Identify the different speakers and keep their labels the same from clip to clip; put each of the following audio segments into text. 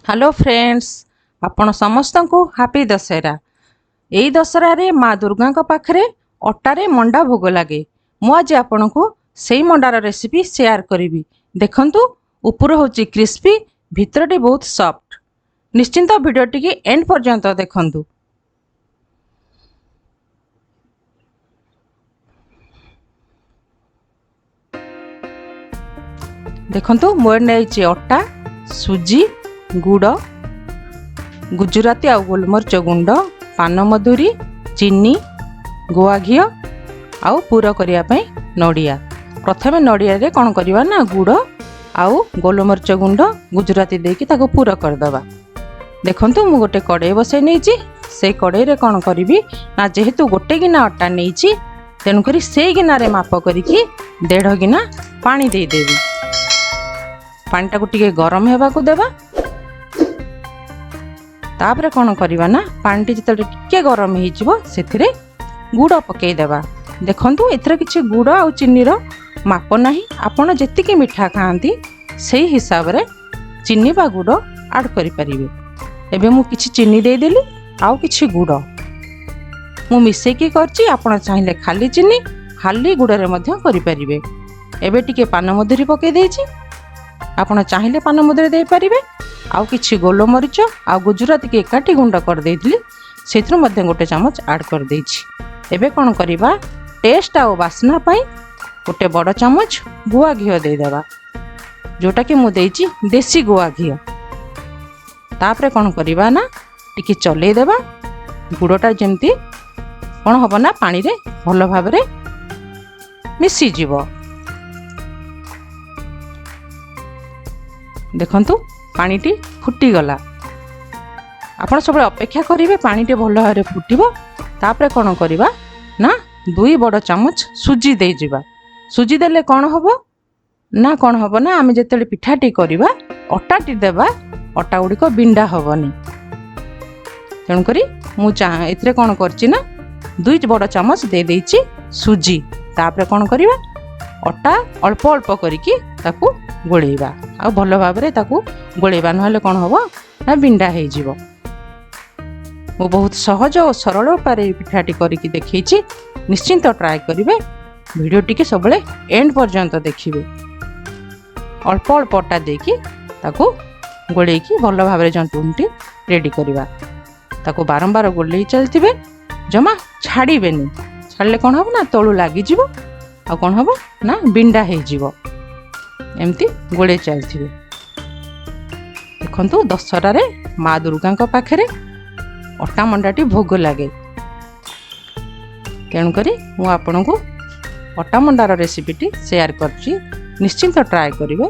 Speaker 1: Hello friends, आपण समस्त को हैप्पी दशहरा। यही दशहरा रे माँ दुर्गा पाखरे अटारे मंडा भोग लगे। मु आज आपण को से मंडार रेसिपी शेयर करी। देखंतु ऊपर होची क्रिस्पी, भितरटी बहुत सॉफ्ट। निश्चिंत भिडियोटी की एंड पर्यंत देखंतु। देखंतु मोर नेछि अटा, सुजी, गुड़, गुजराती आ गोलमरिच गुंड, पान मधुरी, चीनी, गुआ घी आउ पूरा करने नड़िया। प्रथमे नड़िया रे कौन करवा ना गुड़ आउ गोलमरिच गुंड गुजराती देकी ताको पूरा करदबा। देखंतु मु गोटे कड़ाई बसई नहीं, से कड़ाई रे कौन करी ना जेहेतु गोटे गिना अटा नहीं तेणुक से गिनारे माप करी 1.5 गिना पानी देदेवी। पानी टाको टिके गरम हेबा को देबा। तापरे कौन करवा ना पानी जिते टिके गरम हो गुड़ पकई देबा। देखंतु एथरे किछि गुड़ आ चीनी रो माप नाही, आपण जेतिकी मिठा खाआंती सेही हिसाब रे चीनी बा गुड़ ऐड करि परिबे। एबे मु किछि चीनी दे देली आउ किछि गुड़ मु मिसई की करछि। आपण चाहिले खाली चीनी खाली गुड़ रे मध्य करि परिबे। एबे टिके पान मधुरी पकई देछि, आपण चाहिले पान मधुरी दे परिबे। आउ किछि गोलमरिच आ गुजराती के एकाठी गुंड कर देइथली, सेथरु मध्य गोटे चमच ऐड कर देछि। एबे कोन करिबा टेस्ट आ वासना पई गोटे बड़ चमच गुआ घी दे देबा, जोटा कि मु देछि देसी गुआ घी। तापरे कोन करिबा ना टिके चले देबा। गुड़टा जेमती कोन हबो ना पानी रे भलो भाबरे मिसी जीवो। देखंतु पानीटी फुटी गला। आपण सब अपेक्षा करिवे पानीटी भलो भाबरे फुटिबो। तापरे कोन करिबा ना 2 बड़ चमच सुजी दे जिबा। सुजी देले कोन हबो ना आमे जेतेले पिठाटी करिबा अटाटी देबा, अटा गुड़िक बिंडा हबनी। तेणु करी मु एथरे कोन करछि ना 2 बड़ चमच दे देछि सुजी। तापरे कोन करिबा अटा अल्प अल्प करिकी ताकू गोलेइबा आ भलो भाबरे ताकू गोलेइबा, नहले कोन हबो ना बिंडा हे जिवो। मु बहुत सहज और सरल उपाय पिठाटी करिकी देखैछि। निश्चिंत ट्राए करिवे। वीडियो टिके सबले एंड पर्यंत देखिबे। अल्प अल्प अटा देकी ताकू गोलेइकी भलो भाबरे जंतुनटी रेडी करिबा। ताकू बारंबार गोलेइ चलथिबे, जमा छाड़ीबेनी। छाड़ले कोन हबो ना तळु लागि जिवो आ कोन हबो ना बिंडा हे जिवो। एमती गोले चलथिबे। देखंतु दशहरा रे माँ दुर्गा पाखरे अटा मंडाटी भोग लगे। तेणु करी मु आपन को अटा मंडार रेसिपीटी शेयर करछि। निश्चिंत ट्राए करिवे।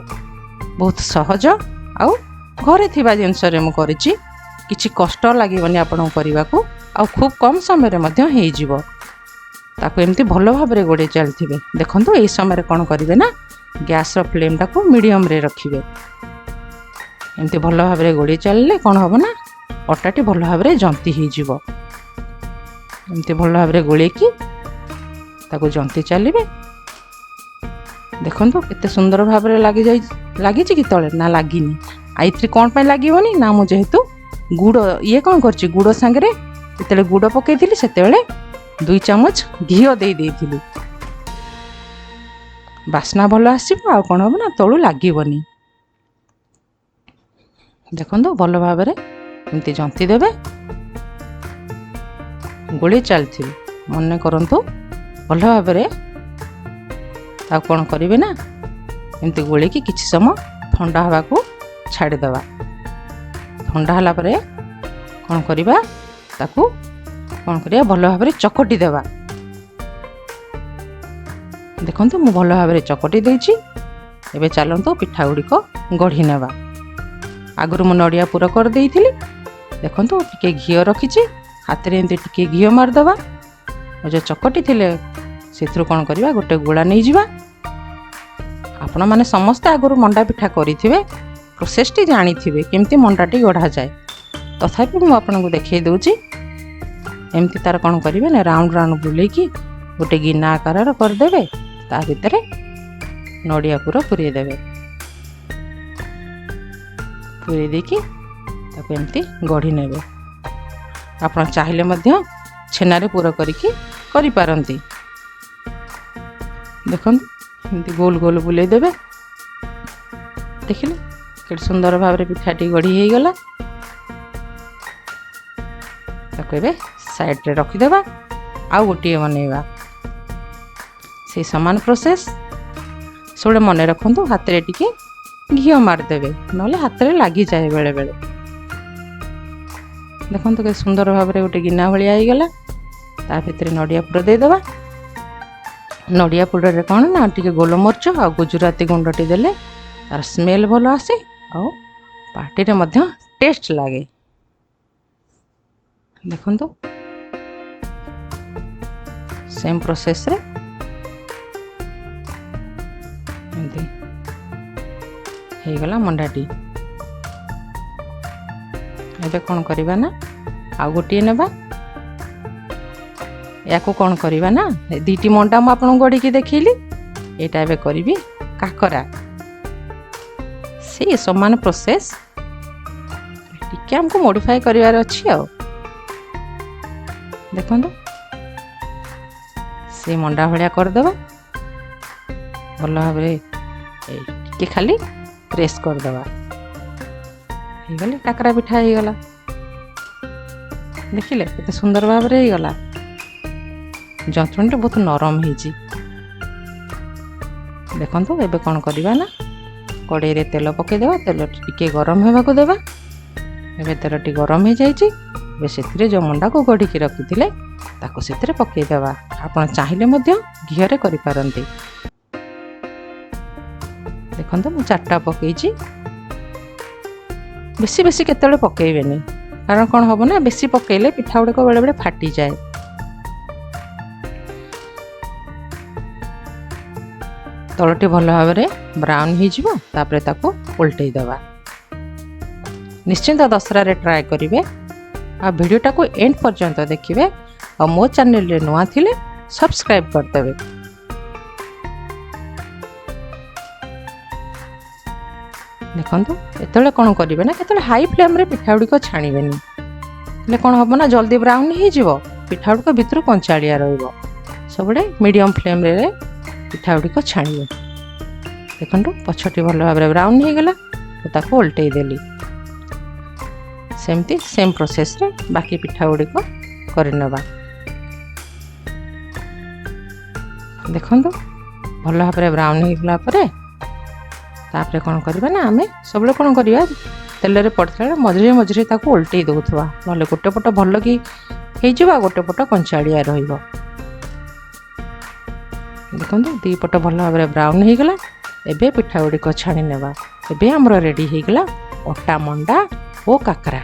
Speaker 1: बहुत सहज आउ घरे थिबा जिंस रे मु करिछि। किछि कष्ट लागिबनी आपन करिवा को, आ खूब कम समय रे मध्य हे जिवो। ताको एमती भलो भाबरे गोडे चलथिबे। देखंतु एई समय रे कोन करिवे ना गैस रो फ्लेम टाको मीडियम रे रखिबे। एमती भलो भाबरे गोडे चलले कोन हबो ना अटाटी भलो भाबरे जंती हे जिवो। एमती भलो भाबरे गोले की ताको जंती चलिबे। देखंतु केते सुंदर भाबरे लागि कि तळे ना लागिनी। आइथि कोन पय लागिवनी ना मु जेहेतु गुड़ ये कोन करछि गुड़ संगे जेतेले गुड़ पकेइथिली सेतेबेले 2 चमच घी दे देइथिली। बास्ना भलो आसीबो आ कोन हबो ना तळु लागिवनी। देखंतु भलो भाबरे एमती जंती देबे। गोली चलथिबे। मने करंतु भलो भाबरे ता कोन करिवे ना एमती गोली की किछि समय ठंडा हवा को छाड़ी देबा। ठंडा हला परे कोन करिबा ताकू कोन करिया भलो भाबरे चकटी देबा। देखंतु मु भलो भाबरे चकटी देछि। एबे चलंतु पिठा गुडी को गढी नेबा। आगरु मु नडिया पूरा कर देइथिली। देखंतु टिके घी रखिछि, हाथ रे एंती टिके घी मार देबा। जो चकटी थिले सेथरु कोन करिबा गोटे गोळा नै जिबा। आपण माने समस्त आगरु मंडा पिठा करिथिबे, प्रोसेसटी जानिथिबे केमती मंडाटी गढा जाय। तथापि मु आपन को देखै दउछि। एमती तार कोन करिवे ना राउंड राउंड बुलेई की गोटे गिना आकार कर देबे। ता भितरे नडिया पूरा पुरै देबे। पुरै देकी ताको एमती गढ़ी नेबे। आपण चाहिए मध्य छेनारे पूरा करिकी करि पारंती। देखो एमती गोल गोल बुले देबे। देखिले के सुंदर भाव रे पिठाटी गढ़ी हो गला। ताको एबे साइड रे रखी देबा। आउ गोटे बनैबा से समान प्रोसेस। सब मन रखु हाथ रे टिके घी मारदेवे ना हाथ रे लगी जाए बेले बेले। देखो के सुंदर भाव रे गोटे गिना भाया होगला। ता भीतर नड़िया पुर देदेबा। नड़िया पुर रे कौन ना टिके गोलमरीच आ गुजराती गुंडटी देले तार स्मेल भल आसे आ पार्टी रे मध्य टेस्ट लगे। देखो सेम प्रोसेस रे गला मंडाटी। एबे कौन करवा ना आउ गोटे नेबा। या कौन करवा ना दीटी मंडा मु आपन गढ़ी की देखिली। एटा एबे करिवि काकरा। से समान प्रोसेस टिके हमको मॉडिफाई करिवार अछि। आ देखो से मंडा भलिया कर देबा। भल भाव टिके खाली प्रेस कर देबा। गले काकरा पिठा हो गला। देखिले केते सुंदर भाव रे हो गला। जंतुणी बहुत नरम होइची। देखंतु एबे कोन करबा ना कड़ाई रे तेल पके देबा। तेल टिके गरम हेबा को देबा। एबे तेल टी गरम हो जाइची। एबे सेतिरे जो मंडा को गढ़ी की रखिथिले ताको सेतिरे पके देबा। आपण चाहिले मध्य घी रे करि पारंती। देखो मु 4टा पकईची। बेसी बेसी केतले पकेइबेनी कारण कौन हम ना बेसी पकेइले पिठा गुड़िक बेले बेले फाटी जाए। तलटी भल भाव में ब्राउन हो तापरे ताको उल्टै दबा। निश्चिंत दशरा रे ट्राए करिवे। आ वीडियोटा को एंड पर्यंत देखिए। और मो चैनल रे नुआ थिले सब्सक्राइब करदेवे। देखो एत कौन करेंगे ना केत हाई फ्लेम रे पिठा गुड़िक छाणीबेनी कौन हम ना जल्दी ब्राउन हो पिठा गुड़िक भितर कंचाड़िया सब मीडियम फ्लेम रे पिठा गुड़िक छाणीबे। देखो पछटी भल भाव ब्राउन हो गला तो ताको उल्टै देली। सेमती सेम प्रोसेस रे बाकी पिठा गुड़िक करनेबा। देखो भल भाव ब्राउन हो गला परे तापरे कौन करबा ना आमे सब कौन करवा तेल रे पड़ता मझे मझे ताको उल्टै दउथवा ना गोटे पट भल कि हो गोटे पट कंचाड़िया रहिबो। देखो दी पट भल भाव ब्राउन हो गला। एबे पिठा गुड़िक छाणी नेबा। एबे हमर रेडी हो गला अटा मंडा ओ काकरा।